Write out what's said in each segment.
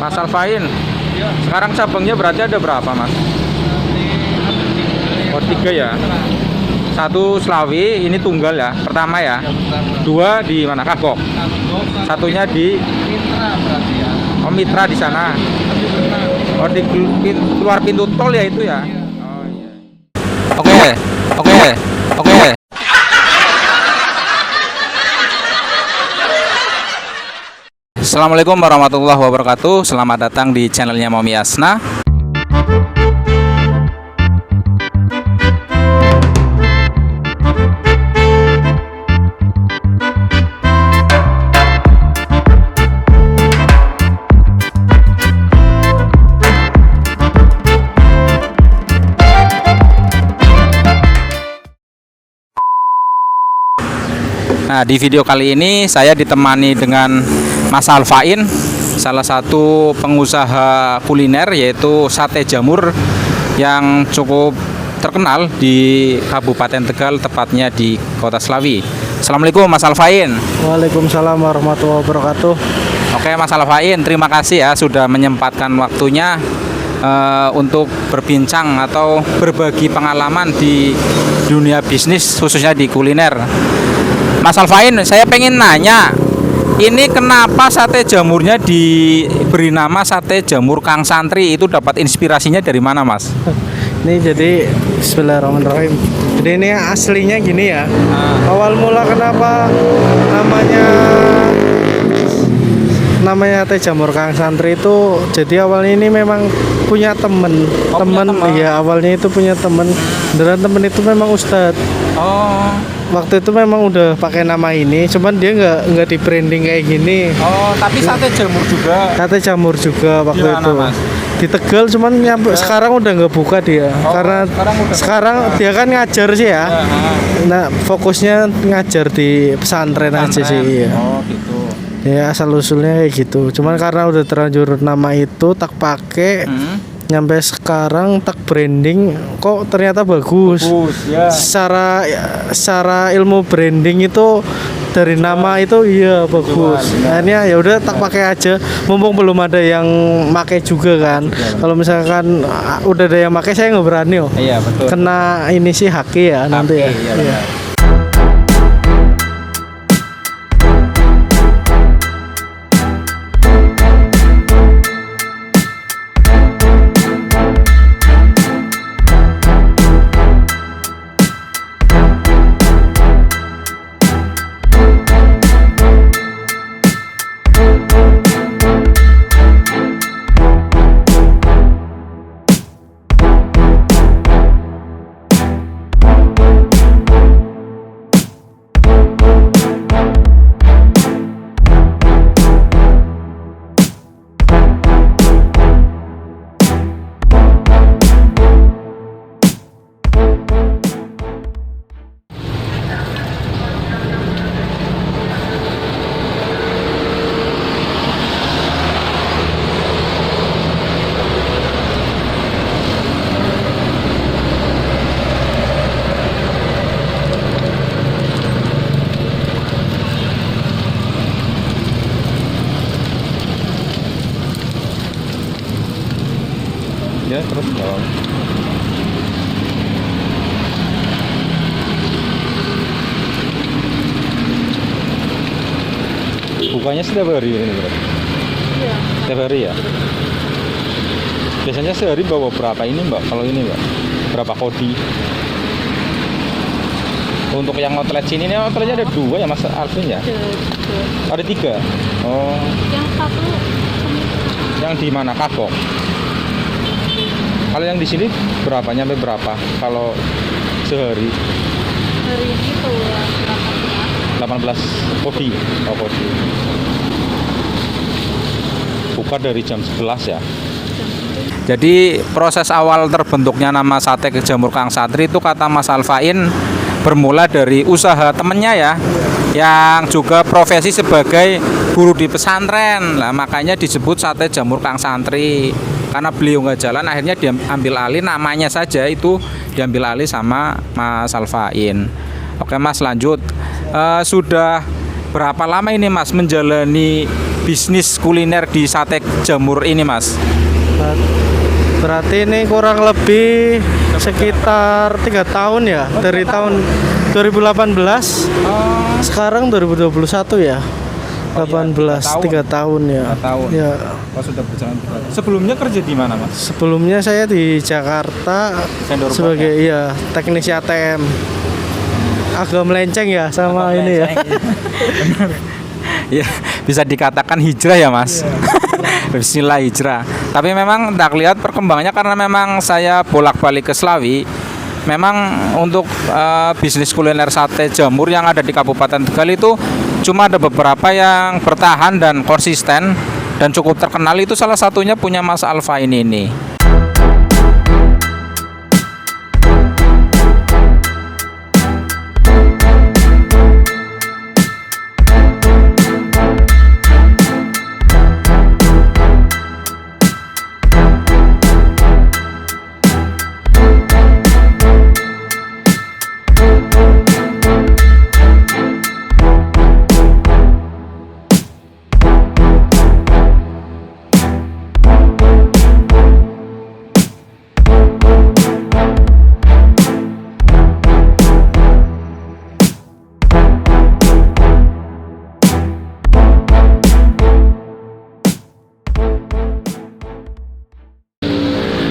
Mas Alfain. Sekarang cabangnya berarti ada berapa, Mas? Oh, 3 ya. Satu Slawi, ini tunggal ya, pertama ya. 2 di mana? Kagok. Satunya di Mitra berarti ya. Oh, Mitra di sana. Oh, di keluar pintu tol ya itu ya. Oh iya. Oke. Assalamualaikum warahmatullahi wabarakatuh. Selamat datang di channelnya Mami Asna. Nah, di video kali ini saya ditemani dengan Mas Alfain, salah satu pengusaha kuliner yaitu sate jamur yang cukup terkenal di Kabupaten Tegal, tepatnya di Kota Slawi. Assalamualaikum Mas Alfain. Waalaikumsalam warahmatullahi wabarakatuh. Oke Mas Alfain, terima kasih ya sudah menyempatkan waktunya untuk berbincang atau berbagi pengalaman di dunia bisnis khususnya di kuliner. Mas Alfain, saya pengen nanya, ini kenapa sate jamurnya diberi nama sate jamur Kang Santri? Itu dapat inspirasinya dari mana, Mas? Ini jadi bismillahirrahmanirrahim. Jadi ini aslinya gini ya. Awal mula kenapa namanya sate jamur Kang Santri itu, jadi awalnya ini memang punya temen. Iya, awalnya itu punya temen. Dan temen itu memang ustadz. Oh. Waktu itu memang udah pakai nama ini, cuman dia nggak di branding kayak gini. Oh, tapi sate jamur juga. Sate jamur juga waktu Gimana, itu. Mas? Di Tegal, cuman sekarang udah nggak buka dia. Oh, karena sekarang dia kan ngajar sih ya. Nah, fokusnya ngajar di pesantren aja sih. Iya. Oh, gitu. Ya asal usulnya kayak gitu. Cuman karena udah terlanjur nama itu tak pakai. Nyampe sekarang tak branding kok ternyata bagus ya. Secara ilmu branding itu dari nama itu iya bagus. Akhirnya ya udah tak pakai aja, mumpung belum ada yang pakai juga kan. Kalau misalkan udah ada yang pakai saya nggak berani oh. Iya betul. Kena ini sih haki ya nanti ya. Iya. Ya, terus dong. Bukanya setiap hari ini berarti? Iya. Setiap hari ya? Biasanya sehari bawa berapa ini Mbak? Kalau ini Mbak, berapa kodi? Untuk yang outlet sini, ini outletnya ada 2 ya Mas Alvin ya? Ada 3? Oh. Yang satu Yang di mana? Kagok? Kalau yang di sini berapa? Nyampe berapa? Kalau sehari? hari ini tuh ya 18 kodi. Oh, kodi. Buka dari jam 11 ya. Jadi proses awal terbentuknya nama sate jamur Kang Santri itu kata Mas Alfain bermula dari usaha temennya ya, yang juga profesi sebagai guru di pesantren. Lah makanya disebut sate jamur Kang Santri. Karena beliau nggak jalan, akhirnya dia ambil alih namanya saja, itu diambil alih sama Mas Alfain. Oke Mas, lanjut. Sudah berapa lama ini Mas menjalani bisnis kuliner di sate jamur ini, Mas? Berarti ini kurang lebih sekitar 3 tahun ya, dari tahun 2018 sekarang 2021 ya. 18 3 tahun ya. 3 tahun. Ya. Oh, sudah berjalan 3 tahun. Sebelumnya kerja di mana, Mas? Sebelumnya saya di Jakarta Vendor sebagai teknisi ATM. Agak melenceng ya sama Agak ini ya. Benar. Ya, bisa dikatakan hijrah ya, Mas. Bismillah hijrah. Tapi memang tak lihat perkembangannya karena memang saya bolak-balik ke Slawi. Memang untuk bisnis kuliner sate jamur yang ada di Kabupaten Tegal itu cuma ada beberapa yang bertahan dan konsisten dan cukup terkenal, itu salah satunya punya Mas Alfa ini.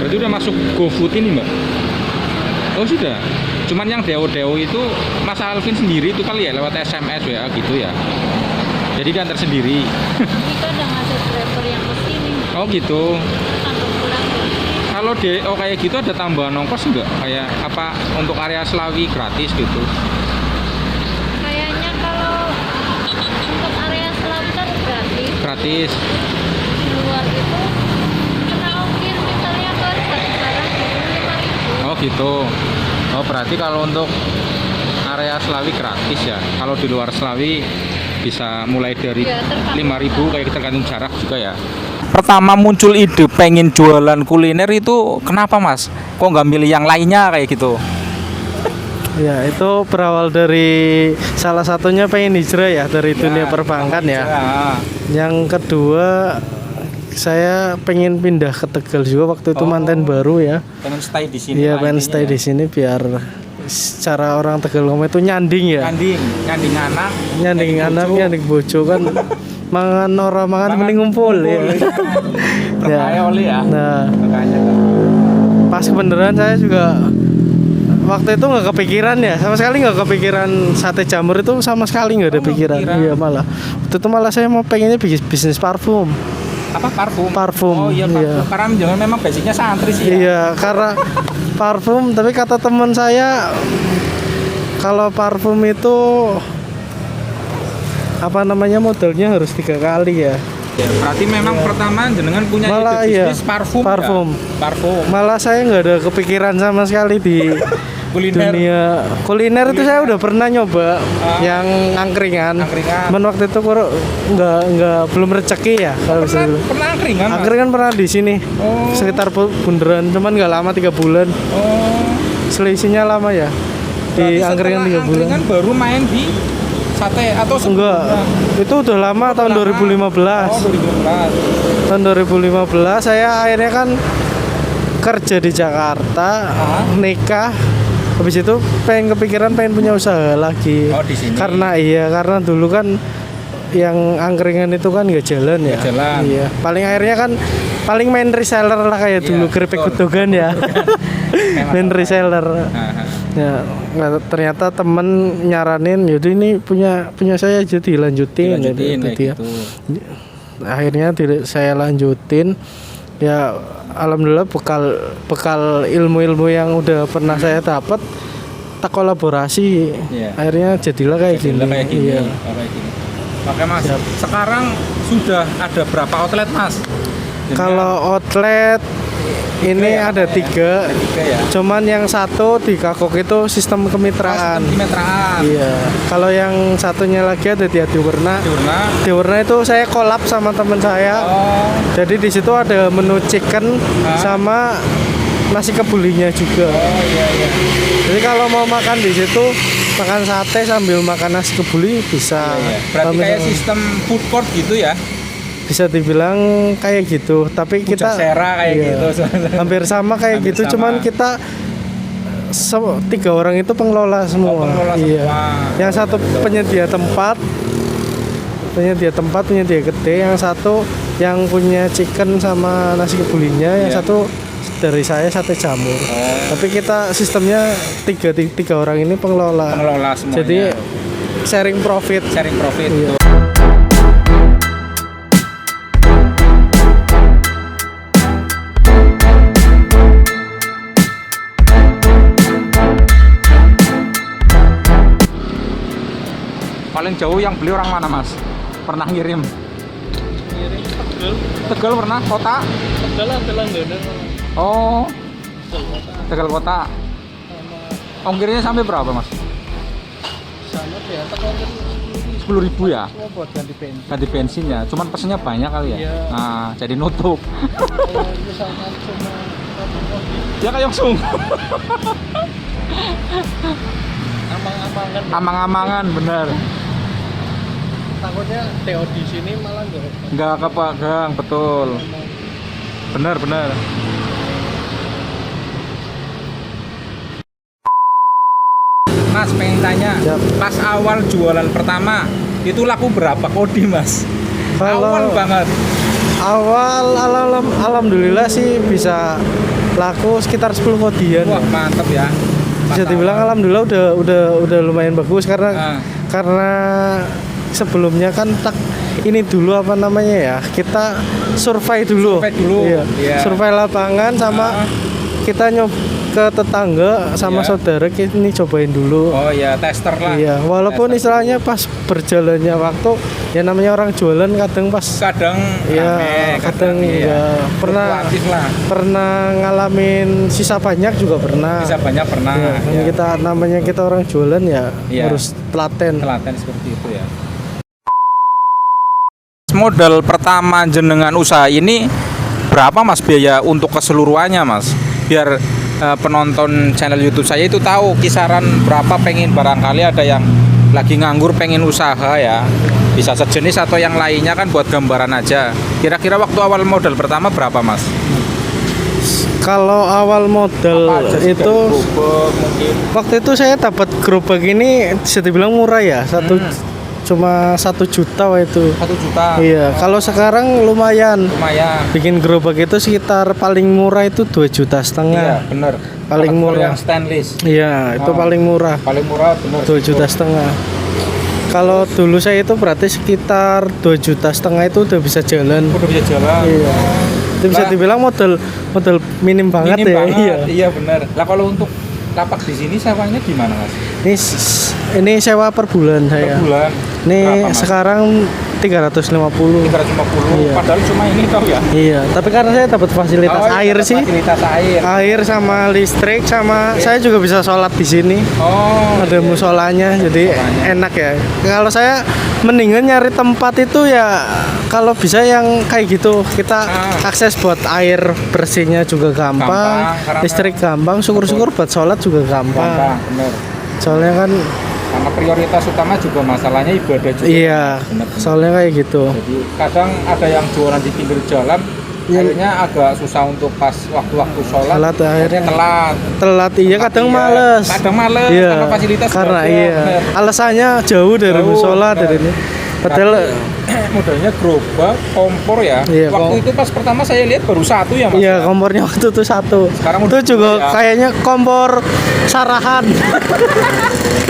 Berarti udah masuk GoFood ini, Mbak? Oh, sudah. Cuman yang deo-deo itu Mas Alvin sendiri itu kali ya, lewat SMS WA gitu ya. Jadi diantar sendiri. Kita udah ngasih driver yang kesini. Oh, gitu. Sampai pulang ya. Kalau DO kayak gitu ada tambahan ongkos enggak? Kayak apa untuk area Slawi gratis gitu? Kayaknya kalau untuk area selatan gratis. Gratis. Di luar itu kena ongkir misalnya ke sekarang 5.000. Oh, gitu. Oh, berarti kalau untuk area Slawi gratis ya. Kalau di luar Slawi bisa mulai dari Ya, tergantung 5.000 kayak tergantung jarak juga ya. Pertama muncul ide pengen jualan kuliner itu kenapa, Mas? Kok nggak milih yang lainnya kayak gitu? Ya, itu berawal dari salah satunya pengen hijrah ya dari dunia perbankan ya. Yang kedua, saya pengen pindah ke Tegal juga waktu itu manten baru ya. Pengen stay di sini. Iya, pengen stay di sini biar secara orang Tegal ngomong itu nyanding ya. Nyanding anak. Nyanding anak, nyanding bojo kan. Mangan ora mangan mending ngumpul ya. Percaya oleh ya. Nah, Makanya. pas kebenaran saya juga waktu itu nggak kepikiran ya, sama sekali nggak kepikiran sate jamur itu, sama sekali nggak ada pikiran. Iya, malah waktu itu malah saya mau pengennya bisnis parfum. Apa parfum? Parfum. Oh iya, parfum. Karena jangan memang basicnya santri sih ya. Iya, karena parfum, tapi kata teman saya kalau parfum itu apa namanya modelnya harus 3 kali ya. Ya, berarti memang pertama jenengan punya Malah ide iya, bisnis parfum. parfum. Ya? Parfum. Malah saya nggak ada kepikiran sama sekali di Kuliner. dunia kuliner itu saya udah pernah nyoba yang angkringan. Angkringan. Cuman waktu itu kok nggak belum rezeki ya kalau bisa Pernah, dibilang. pernah angkringan? Mas? Angkringan pernah di sini. Oh. Sekitar Bundaran, cuman nggak lama 3 bulan. Oh. Selisihnya lama ya. Di Berarti angkringan setelah 3 bulan. Angkringan baru main di sate atau Enggak. Itu udah lama tahun 2015. Oh, 2015. Tahun 2015 saya akhirnya kan kerja di Jakarta, nikah. Habis itu pengen punya usaha lagi. Oh, di sini. Karena dulu kan yang angkringan itu kan nggak jalan ya. Nggak jalan. Iya. Paling main reseller lah kayak Iya, dulu keripik betul. kutugan ya. Main reseller. Ya, ternyata temen nyaranin, yaudah ini punya saya aja dilanjutin Dilanjutin kayak ya. gitu. Akhirnya saya lanjutin. Ya, alhamdulillah bekal ilmu-ilmu yang udah pernah saya dapat, tak kolaborasi. Iya. Akhirnya jadilah kayak gini. Kayak gini. Iya. Oh, kayak gini. Oke, Mas. Siap. Sekarang sudah ada berapa outlet, Mas? Kalau outlet ini ya, ada 3. Ada 3 ya. Cuman yang satu di Kakok itu sistem kemitraan. Kemitraan. Iya. Kalau yang satunya lagi ada di Adiwarna. Di Warna itu saya collab sama teman saya. Oh. Jadi di situ ada menu chicken sama nasi kebulinya juga. Oh iya. Jadi kalau mau makan di situ, makan sate sambil makan nasi kebuli bisa. Berarti kayak sistem food court gitu ya? bisa dibilang kayak gitu, tapi kita Pujasera kayak iya, gitu. hampir sama kayak Hampir gitu, sama. cuman kita 3 orang itu pengelola semua. pengelola Iya. semua. Yang satu penyedia tempat, penyedia gede, yang satu yang punya chicken sama nasi kebulinya, yang Iya. satu dari saya sate jamur. Tapi kita sistemnya tiga orang ini pengelola. Pengelola semuanya. Jadi sharing profit. sharing profit. Iya. Paling jauh yang beli orang mana, Mas? Pernah ngirim? Tegal pernah? Kota? Oh, Tegal kota. Ongkirnya sampai berapa, Mas? 10.000 ya? Buat ganti bensin. Ganti bensinnya. Cuman pesennya banyak kali ya? Iya. Nah, jadi nutup. Misalkan cuma Ya kayak sung. amang-amangan, Amang-amangan, bener. takutnya TO di sini malah Nggak kepegang, betul. Bener. Mas, pengen tanya, Siap. pas awal jualan pertama itu laku berapa kodi, Mas? Kalau- Awal banget. alhamdulillah sih bisa laku sekitar 10 kodian. Wah, mantep ya. Pas Bisa dibilang awal. alhamdulillah udah lumayan bagus karena sebelumnya kan ini dulu apa namanya ya, kita survei dulu. Iya. Survei lapangan sama kita ke tetangga sama Iya. saudara ini cobain dulu. Oh ya, tester lah. Iya, walaupun Tester. istilahnya pas berjalannya waktu ya namanya orang jualan kadang pas kadang iya, rame, kadang iya. ya pernah Fluktuatif lah. pernah ngalamin sisa banyak juga pernah. Bisa banyak pernah. Ya, kan Ya. kita namanya kita orang jualan ya Iya. harus telaten. Telaten seperti itu ya. Modal pertama jenengan usaha ini berapa, Mas, biaya untuk keseluruhannya, Mas? Biar penonton channel YouTube saya itu tahu kisaran berapa, pengen barangkali ada yang lagi nganggur pengen usaha ya. Bisa sejenis atau yang lainnya kan buat gambaran aja. Kira-kira waktu awal modal pertama berapa, Mas? Kalau awal modal Apa aja sih, itu dari gerobak mungkin? waktu itu saya dapat gerobak ini bisa dibilang murah ya, cuma 1 juta waktu itu. 1 juta. Iya, kalau sekarang lumayan. Lumayan. Bikin gerobak itu sekitar paling murah itu 2,5 juta. Iya, bener. Paling Kalau murah. yang stainless. Iya, itu Oh. paling murah. Paling murah bener. 2,5 juta. Kalau dulu saya itu berarti sekitar 2,5 juta itu udah bisa jalan. Udah bisa jalan. Iya. Itu bisa Lah. dibilang modal minim banget Minim ya. banget. Iya. Iya benar. Lah kalau untuk lapak di sini sewanya gimana, Mas? Ini sewa per bulan saya. Per bulan. Ini Berapa, Mas? sekarang 350. 350. Iya. Padahal cuma ini tau ya. Iya, tapi karena saya dapat fasilitas Oh, iya, air dapat sih. Fasilitas air. Air sama listrik sama saya juga bisa sholat di sini. Oh. Ada musolanya, jadi Musolanya. enak ya. Kalau saya mendingan nyari tempat itu ya kalau bisa yang kayak gitu. Kita akses buat air bersihnya juga gampang, Gampang, karena- listrik gampang, syukur-syukur buat sholat juga gampang. Gampang, bener. Soalnya kan Karena prioritas utama juga masalahnya ibadah juga. iya, Bener. soalnya kayak gitu. Jadi kadang ada yang jualan di pinggir jalan, Iya. akhirnya agak susah untuk pas waktu-waktu sholat. Sholat akhirnya telat. telat iya kadang Iya. males. Kadang males Iya, karena fasilitas karena nggak ada. iya. Bener. Alasannya jauh dari Jauh, musola bener. dari ini. Padahal Modalnya gerobak, kompor ya. Iya, Waktu itu pas pertama saya lihat baru satu ya, Mas. iya kompornya waktu itu 1. Sekarang itu udah juga dua ya. kayaknya kompor sarahan.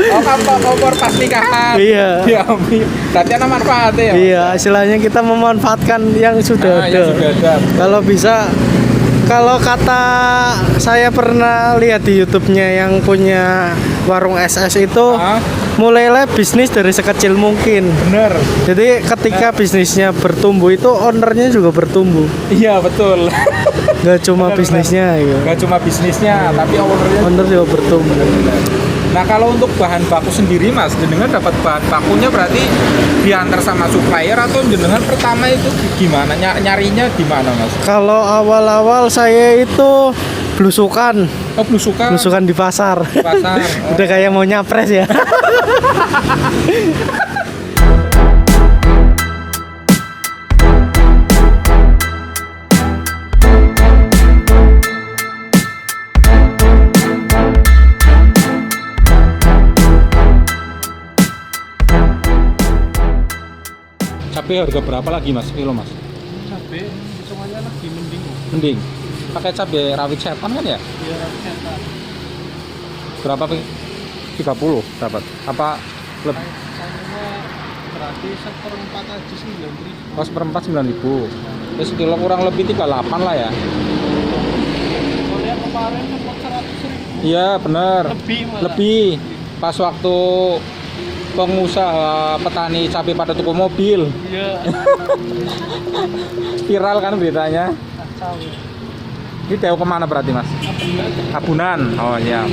Oh, kompor pas nikahan. Iya. Diambil. Berarti ada manfaatnya ya. Mas? Iya, istilahnya kita memanfaatkan yang sudah Nah, ada. yang sudah ada. Kalau bisa, kalau kata saya pernah lihat di YouTube-nya yang punya warung SS itu, Ah. mulailah bisnis dari sekecil mungkin. Bener. Jadi ketika bisnisnya bertumbuh itu ownernya juga bertumbuh. Iya, betul. Gak cuma Benar, bisnisnya ya. Gak cuma bisnisnya, tapi ownernya. Owner juga bertumbuh. Nah, kalau untuk bahan baku sendiri, Mas, jenengan dapat bahan bakunya berarti diantar sama supplier atau jenengan pertama itu gimana? Nyarinya di mana, Mas? Kalau awal-awal saya itu belusukan Oh, belusukan di pasar. di pasar. Oh. Udah kayak mau nyapres ya. Cabai harga berapa lagi mas kilo mas? Cabai semuanya lagi mending. Mending. Pakai cabai rawit setan kan ya? Iya, setan. Berapa? 30 dapat. Apa lebih? Sayurnya berarti seperempat aja 9.000. Oh, seperempat 9.000. Terus kilo kurang lebih 38 lah ya. Kalau yang kemarin sempat 100.000. Iya bener. Lebih malah. Lebih. Pas waktu pengusaha petani cabai pada tuku mobil. Iya. Viral kan beritanya. Kacau ya. Ini jauh kemana berarti mas? Abunan. Oh iya.